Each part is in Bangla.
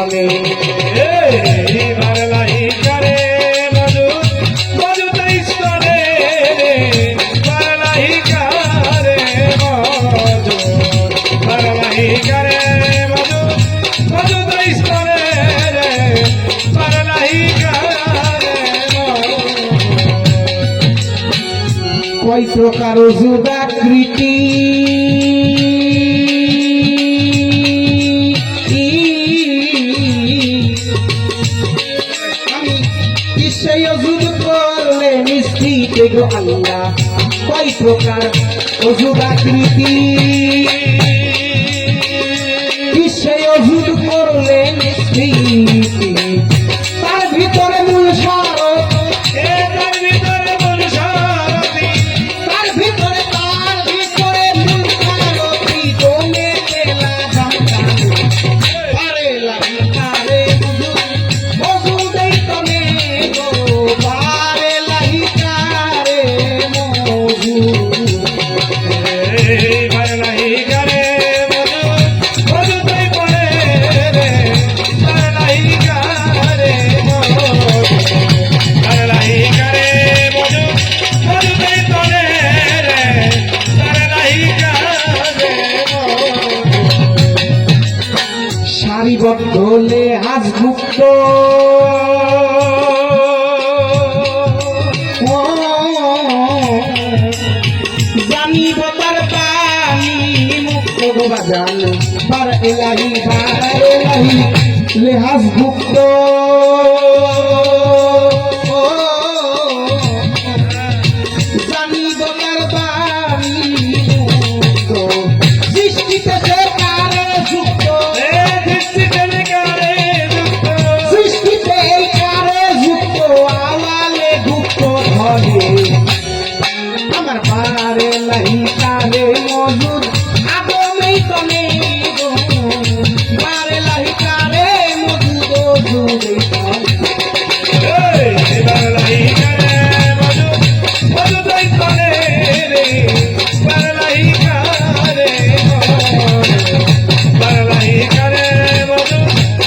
তনে বারলাই করে মধু মধু স্তনে বারলাই করে মধু বারলাই করে মধু মধু স্তনে বারলাই করে কয় প্রকার যুদাকৃতি সেই অজুদ করলে নিশ্চিত গো আল্লাহ কয় প্রকার অজুদাকৃতি সেই অজুদ করলে নিশ্চিত তার ভিতরে মূল শরত তার ভিতরে মূল সারথি তার ভিতরে মূল শরতি তোমে কেলা জানতাম পারে লাগি কারে অজুদেই তনে গো পারে লাগি কারে মজু বারলাই করে মধু মধু তাই পড়ে রে বারলাই করে মধু বারলাই করে মধু মধু তাই পড়ে রে বারলাই করে সারিবদ্ধ লেহাজ মুক্ত জানিব তার পানি মুক্ত বাজান বার এলাহি লেহাজ মুক্ত জানিব তার পানি মুক্ত সৃষ্টিতে সে কারে যুক্ত সৃষ্টিতে এই কারে যুক্ত আওয়ালে গুপ্ত ধরে আমার পারে লাহি কারে মজুদ আগমেই তনে গো পারে লাহি কারে মজুদ ওজুদেই তনে বারলাই করে মধু মধু তাই পড়ে রে বারলাই করে বারলাই করে মধু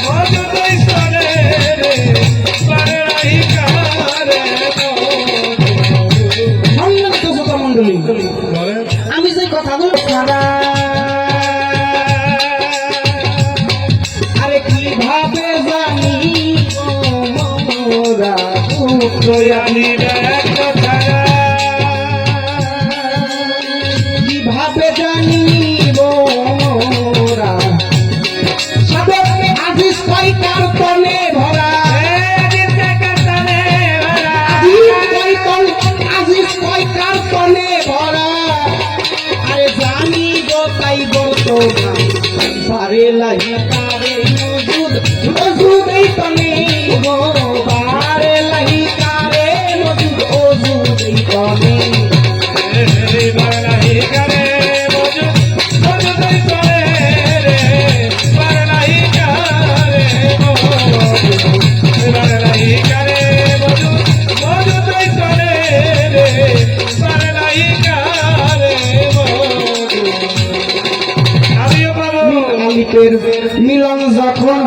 মধু তাই পড়ে রে বারলাই করে সম্মানিত শ্রোতা মণ্ডলী আমি যে কথাগুলো সারা আরে কিভাবে জানি মোরা আমি ব্যক্ত ছাড়া কিভাবে জানিব মোরা সাবেক আজিজ কয়টার তনে ভরা আজিজ কয়টার তনে ভরা আরে জানিব তাই বর্তমান পারে লাহি কারে মজুদ ওজুদেই তনে গো পারে লাহি কারে মজুদ ওজুদেই তনে বারলাই করে মধু মধু তাই পড়ে রে বারলাই করে বারলাই করে মধু মধু তাই পড়ে রে বারলাই করে আমিও পাবো আলিপের মিলন যখন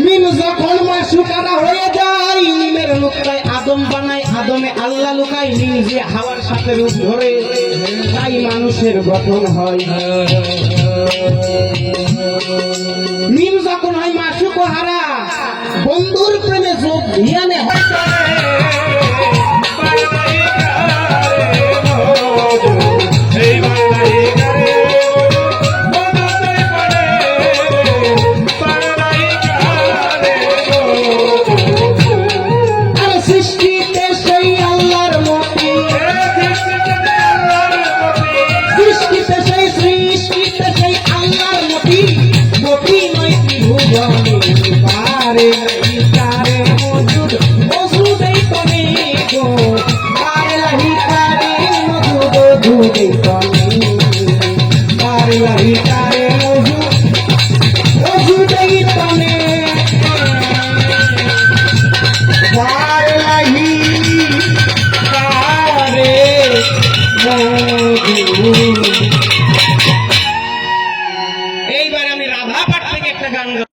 মিল যখন মাসুকারা হয়ে যায় নিমের লুকায় আদম বানায় আদমে আল্লাহ লুকায় নিম যে হাওয়ার সাথে রূপ ধরে তাই মানুষের গঠন হয় মিল যখন হয় মাসুক হারা বন্ধুর প্রেমে যোগ ধিয়ানে হয় আর সৃষ্টিতে সেই আল্লাহর মতি সৃষ্টিতে সেই আল্লাহর মতি মতি নয় কি ভুবনে পারে